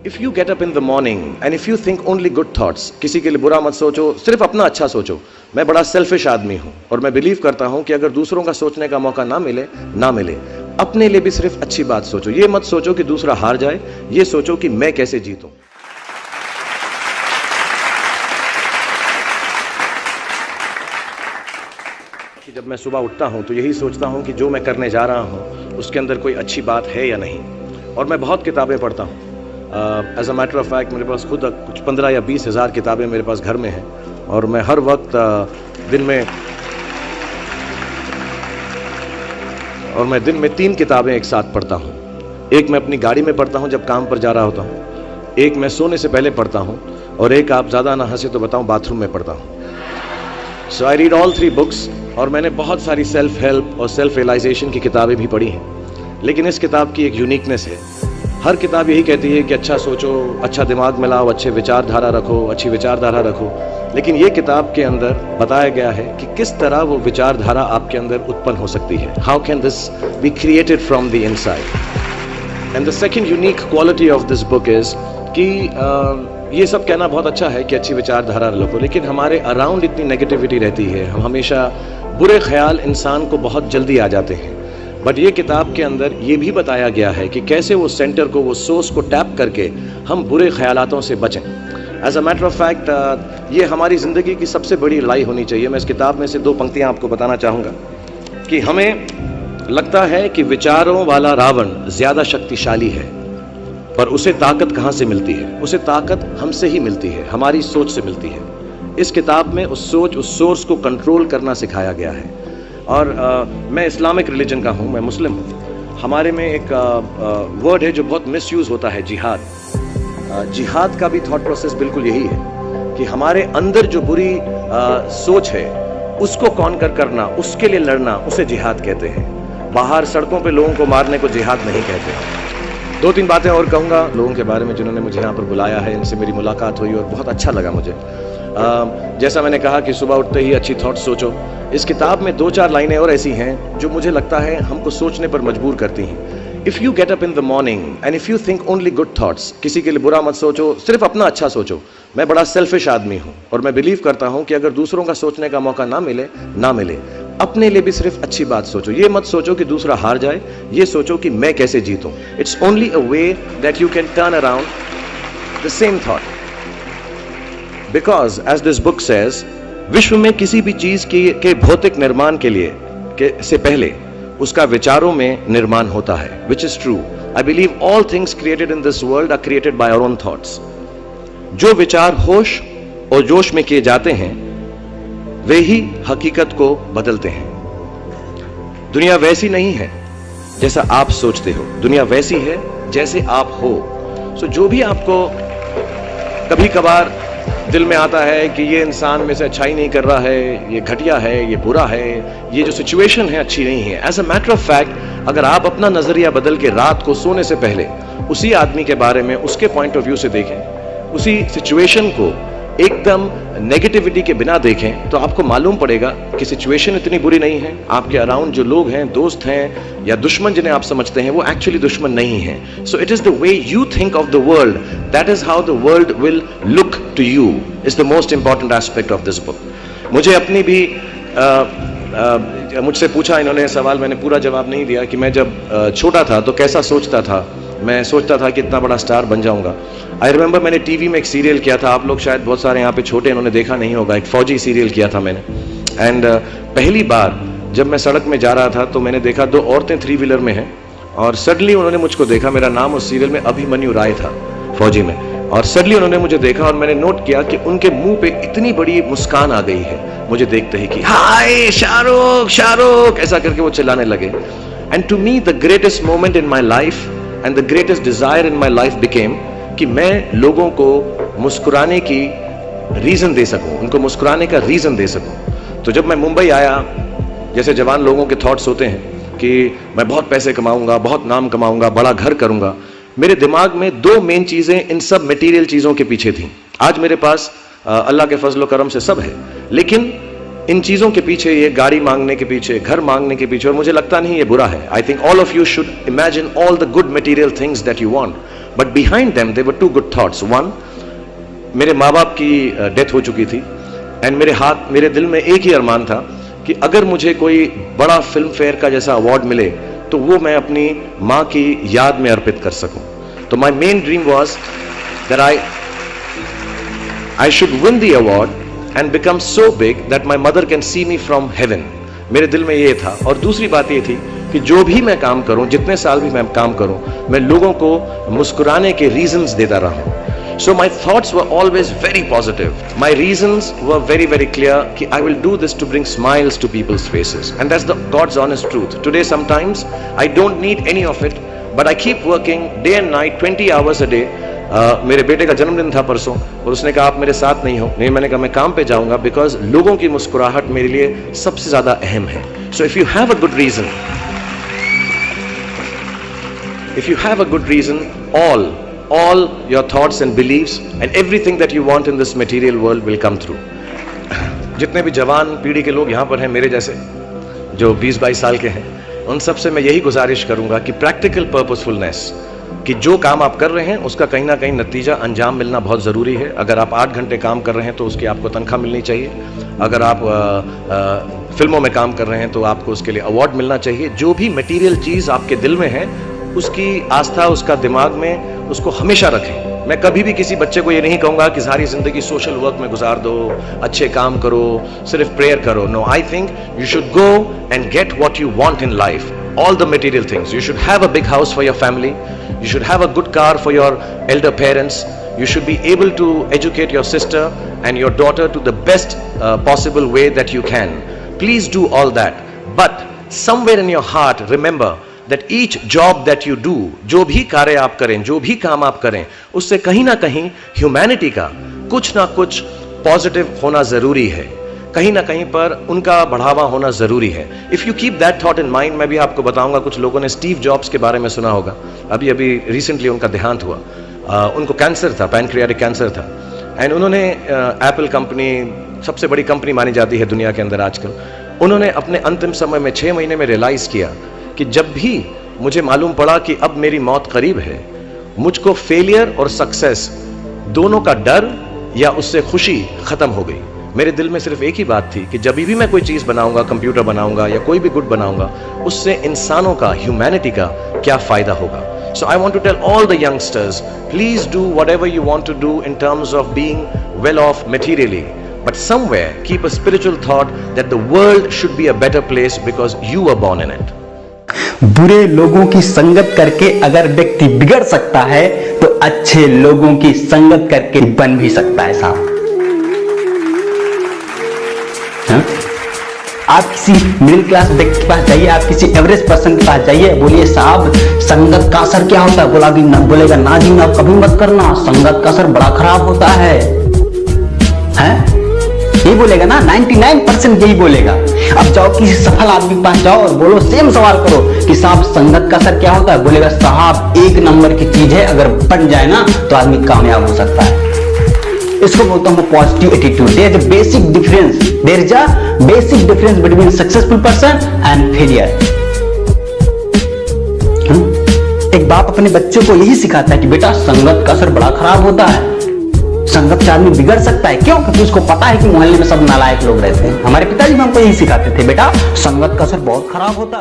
If you get up in the morning and if you think only good thoughts, किसी के लिए बुरा मत सोचो, सिर्फ अपना अच्छा सोचो। मैं बड़ा सेल्फिश आदमी हूं और मैं बिलीव करता हूं कि अगर दूसरों का सोचने का मौका ना मिले, अपने लिए भी सिर्फ अच्छी बात सोचो। ये मत सोचो कि दूसरा हार जाए, ये सोचो कि मैं कैसे जीतूं। कि जब मैं सुबह उठता हूं तो यही सोचता हूं कि जो मैं करने जा रहा हूं उसके अंदर कोई अच्छी बात है या नहीं। और मैं बहुत किताबें पढ़ता हूं। As a matter of fact मेरे पास खुद कुछ 15 या 20 हज़ार किताबें मेरे पास घर में हैं और मैं हर वक्त दिन में 3 किताबें एक साथ पढ़ता हूँ। एक मैं अपनी गाड़ी में पढ़ता हूँ जब काम पर जा रहा होता हूँ, एक मैं सोने से पहले पढ़ता हूँ और एक, आप ज़्यादा ना हंसे तो बताऊँ, बाथरूम में पढ़ता हूँ। सो आई रीड ऑल 3 बुक्स। और मैंने बहुत सारी सेल्फ हेल्प और सेल्फ रियलाइजेशन की किताबें भी पढ़ी हैं, लेकिन इस किताब की एक यूनिकनेस है। हर किताब यही कहती है कि अच्छा सोचो, अच्छा दिमाग मिलाओ, अच्छी विचारधारा रखो, लेकिन ये किताब के अंदर बताया गया है कि किस तरह वो विचारधारा आपके अंदर उत्पन्न हो सकती है। How can this be created from the inside. And the second unique quality of this book is कि ये सब कहना बहुत अच्छा है कि अच्छी विचारधारा रखो, लेकिन हमारे अराउंड इतनी नेगेटिविटी रहती है, हम हमेशा बुरे ख्याल इंसान को बहुत जल्दी आ जाते हैं। बट ये किताब के अंदर ये भी बताया गया है कि कैसे वो सेंटर को, वो सोर्स को टैप करके हम बुरे ख्यालातों से बचें। As a matter of fact ये हमारी ज़िंदगी की सबसे बड़ी लड़ाई होनी चाहिए। मैं इस किताब में से 2 पंक्तियाँ आपको बताना चाहूँगा कि हमें लगता है कि विचारों वाला रावण ज़्यादा शक्तिशाली है, पर उसे ताकत कहाँ से मिलती है? उसे ताकत हमसे ही मिलती है, हमारी सोच से मिलती है। इस किताब में उस सोर्स को कंट्रोल करना सिखाया गया है। और मैं इस्लामिक रिलीजन का हूँ, मैं मुस्लिम हूँ। हमारे में एक वर्ड है जो बहुत मिसयूज़ होता है, जिहाद। जिहाद का भी थॉट प्रोसेस बिल्कुल यही है कि हमारे अंदर जो बुरी सोच है उसको कॉन्कर करना, उसके लिए लड़ना, उसे जिहाद कहते हैं। बाहर सड़कों पे लोगों को मारने को जिहाद नहीं कहते। 2-3 बातें और कहूँगा लोगों के बारे में जिन्होंने मुझे यहाँ पर बुलाया है, इनसे मेरी मुलाकात हुई और बहुत अच्छा लगा मुझे। जैसा मैंने कहा कि सुबह उठते ही अच्छी थॉट्स सोचो। इस किताब में 2-4 लाइनें और ऐसी हैं जो मुझे लगता है हमको सोचने पर मजबूर करती हैं। If you get up in the morning and if you think only good thoughts, किसी के लिए बुरा मत सोचो, सिर्फ अपना अच्छा सोचो। मैं बड़ा सेल्फिश आदमी हूँ और मैं बिलीव करता हूँ कि अगर दूसरों का सोचने का मौका ना मिले, अपने लिए भी सिर्फ अच्छी बात सोचो। ये मत सोचो कि दूसरा हार जाए, ये सोचो कि मैं कैसे जीतूं। It's only a way that you can turn around the same thought. Because as this book says, विश्व में किसी भी चीज के भौतिक निर्माण से पहले उसका विचारों में निर्माण होता है, which is true. I believe all things created in this world are created by our own thoughts. जो विचार होश और जोश में किए जाते हैं वे ही हकीकत को बदलते हैं। दुनिया वैसी नहीं है जैसा आप सोचते हो, दुनिया वैसी है जैसे आप हो। सो जो भी आपको कभी कभार दिल में आता है कि ये इंसान में से अच्छाई नहीं कर रहा है, ये घटिया है, ये बुरा है, ये जो सिचुएशन है अच्छी नहीं है, as a matter of fact अगर आप अपना नजरिया बदल के रात को सोने से पहले उसी आदमी के बारे में उसके पॉइंट ऑफ व्यू से देखें, उसी सिचुएशन को एकदम नेगेटिविटी के बिना देखें, तो आपको मालूम पड़ेगा कि सिचुएशन इतनी बुरी नहीं है। आपके अराउंड जो लोग हैं, दोस्त हैं या दुश्मन जिन्हें आप समझते हैं, वो एक्चुअली दुश्मन नहीं हैं। So it is the way you think of the world, that is how the world will look to you, is the most important aspect of this book. मुझे अपनी भी मुझसे पूछा इन्होंने सवाल, मैंने पूरा जवाब नहीं दिया कि मैं जब छोटा था तो कैसा सोचता था। मैं सोचता था कि इतना बड़ा स्टार बन जाऊंगा। आई रिमेंबर मैंने टीवी में एक सीरियल किया था, आप लोग शायद बहुत सारे यहाँ पे छोटे इन्होंने देखा नहीं होगा, एक फौजी सीरियल किया था मैंने। एंड पहली बार जब मैं सड़क में जा रहा था तो मैंने देखा 2 औरतें 3 व्हीलर में हैं और सडनली उन्होंने मुझको देखा। मेरा नाम उस सीरियल में अभिमन्यु राय था, फौजी में। और सडनली उन्होंने मुझे देखा और मैंने नोट किया कि उनके मुंह पे इतनी बड़ी मुस्कान आ गई है मुझे देखते ही कि हाय शाहरुख शाहरुख, ऐसा करके वो चिल्लाने लगे। And to me the greatest moment in my life and the greatest desire in my life became कि मैं लोगों को मुस्कुराने की रीजन दे सकूं, उनको मुस्कुराने का रीजन दे सकूं। तो जब मैं मुंबई आया, जैसे जवान लोगों के थॉट्स होते हैं कि मैं बहुत पैसे कमाऊंगा, बहुत नाम कमाऊंगा, बड़ा घर करूंगा, मेरे दिमाग में 2 मेन चीजें इन सब मटेरियल चीजों के पीछे थी। आज मेरे पास अल्लाह के फजल करम से सब है, लेकिन इन चीजों के पीछे, ये गाड़ी मांगने के पीछे, घर मांगने के पीछे, और मुझे लगता नहीं ये बुरा है। I think all of you should imagine all the good material things that you want, but behind them there were two good thoughts. One, मेरे माँ बाप की डेथ हो चुकी थी एंड मेरे दिल में एक ही अरमान था कि अगर मुझे कोई बड़ा फिल्म फेयर का जैसा अवार्ड मिले तो वो मैं अपनी माँ की याद में अर्पित कर सकूं. तो my main dream was that I should win the award and become so big that my mother can see me from heaven. मेरे दिल में ये था. और दूसरी बात ये थी कि जो भी मैं काम करूं, जितने साल भी मैं काम करूं, मैं लोगों को मुस्कुराने के रीजंस देता रहूं. So my thoughts were always very positive. My reasons were very, very clear कि I will do this to bring smiles to people's faces. And that's the God's honest truth. Today sometimes I don't need any of it, but I keep working day and night, 20 hours a day. मेरे बेटे का जन्मदिन था परसों और उसने कहा आप मेरे साथ नहीं हो. नहीं, मैंने कहा मैं काम पे जाऊंगा बिकॉज लोगों की मुस्कुराहट मेरे लिए सबसे ज्यादा अहम है. So if you have a good reason, all your thoughts and beliefs and everything that you want in this material world will come through. जितने भी जवान पीढ़ी के लोग यहाँ पर हैं मेरे जैसे जो 20-22 साल के हैं, उन सब से मैं यही गुजारिश करूंगा कि प्रैक्टिकल पर्पसफुलनेस, कि जो काम आप कर रहे हैं उसका कहीं ना कहीं नतीजा अंजाम मिलना बहुत ज़रूरी है. अगर आप 8 घंटे काम कर रहे हैं तो उसकी आपको तनख्वाह मिलनी चाहिए. अगर आप फिल्मों में काम कर रहे हैं तो आपको उसके लिए अवार्ड मिलना चाहिए. जो भी मटीरियल चीज़ आपके दिल में है उसकी आस्था, उसका दिमाग में उसको हमेशा रखें. मैं कभी भी किसी बच्चे को ये नहीं कहूँगा कि सारी ज़िंदगी सोशल वर्क में गुजार दो, अच्छे काम करो, सिर्फ प्रेयर करो. No, I think you should go and get what you want in life. All the material things. You should have a big house for your family. You should have a good car for your elder parents. You should be able to educate your sister and your daughter to the best possible way that you can. Please do all that. But somewhere in your heart, remember that each job that you do, जो भी कार्य आप करें, जो भी काम आप करें, उससे कहीं ना कहीं ह्यूमैनिटी का कुछ ना कुछ पॉजिटिव होना जरूरी है. कहीं ना कहीं पर उनका बढ़ावा होना जरूरी है. If you keep that thought in mind, मैं भी आपको बताऊंगा, कुछ लोगों ने स्टीव जॉब्स के बारे में सुना होगा. अभी रिसेंटली उनका देहांत हुआ. उनको कैंसर था, पैनक्रियाटिक कैंसर था. एंड उन्होंने एप्पल कंपनी सबसे बड़ी कंपनी मानी जाती है दुनिया के अंदर आजकल. उन्होंने अपने अंतिम समय में 6 महीने में रियलाइज किया कि जब भी मुझे मालूम पड़ा कि अब मेरी मौत करीब है, मुझको फेलियर और सक्सेस दोनों का डर या उससे खुशी खत्म हो गई. मेरे दिल में सिर्फ एक ही बात थी कि जब भी मैं कोई चीज बनाऊंगा, कंप्यूटर बनाऊंगा या कोई भी गुड बनाऊंगा, उससे इंसानों का, ह्यूमैनिटी का क्या फायदा होगा. So I want to tell all the youngsters, please do whatever you want to do in terms of being well off materially, but somewhere keep a spiritual thought that the world should be a better place because you were born in it. बुरे लोगों की संगत करके अगर व्यक्ति बिगड़ सकता है तो अच्छे लोगों की संगत करके बन भी सकता है साहब. आप किसी मिडिल क्लास व्यक्ति के पास जाइए, आप किसी एवरेज पर्सन के पास जाइए, बोलिए साहब संगत का असर क्या होता है, बोलेगा ना जी ना, कभी मत करना, संगत का असर बड़ा खराब होता है. यही बोलेगा ना, 99% यही बोलेगा. अब जाओ किसी सफल आदमी के पास जाओ और बोलो, सेम सवाल करो कि साहब संगत का असर क्या होता है, बोलेगा साहब 1 नंबर की चीज है, अगर बन जाए ना तो आदमी कामयाब हो सकता है. इसको बोलता हूं positive attitude. There is a basic difference, there is a basic difference between successful person and failure. एक बाप अपने बच्चों को यही सिखाता है कि बेटा संगत का असर बड़ा खराब होता है, संगत से आदमी बिगड़ सकता है. क्यों? क्योंकि उसको पता है कि मोहल्ले में सब नालायक लोग रहते हैं. हमारे पिताजी हमको यही सिखाते थे, बेटा संगत का असर बहुत खराब होता है.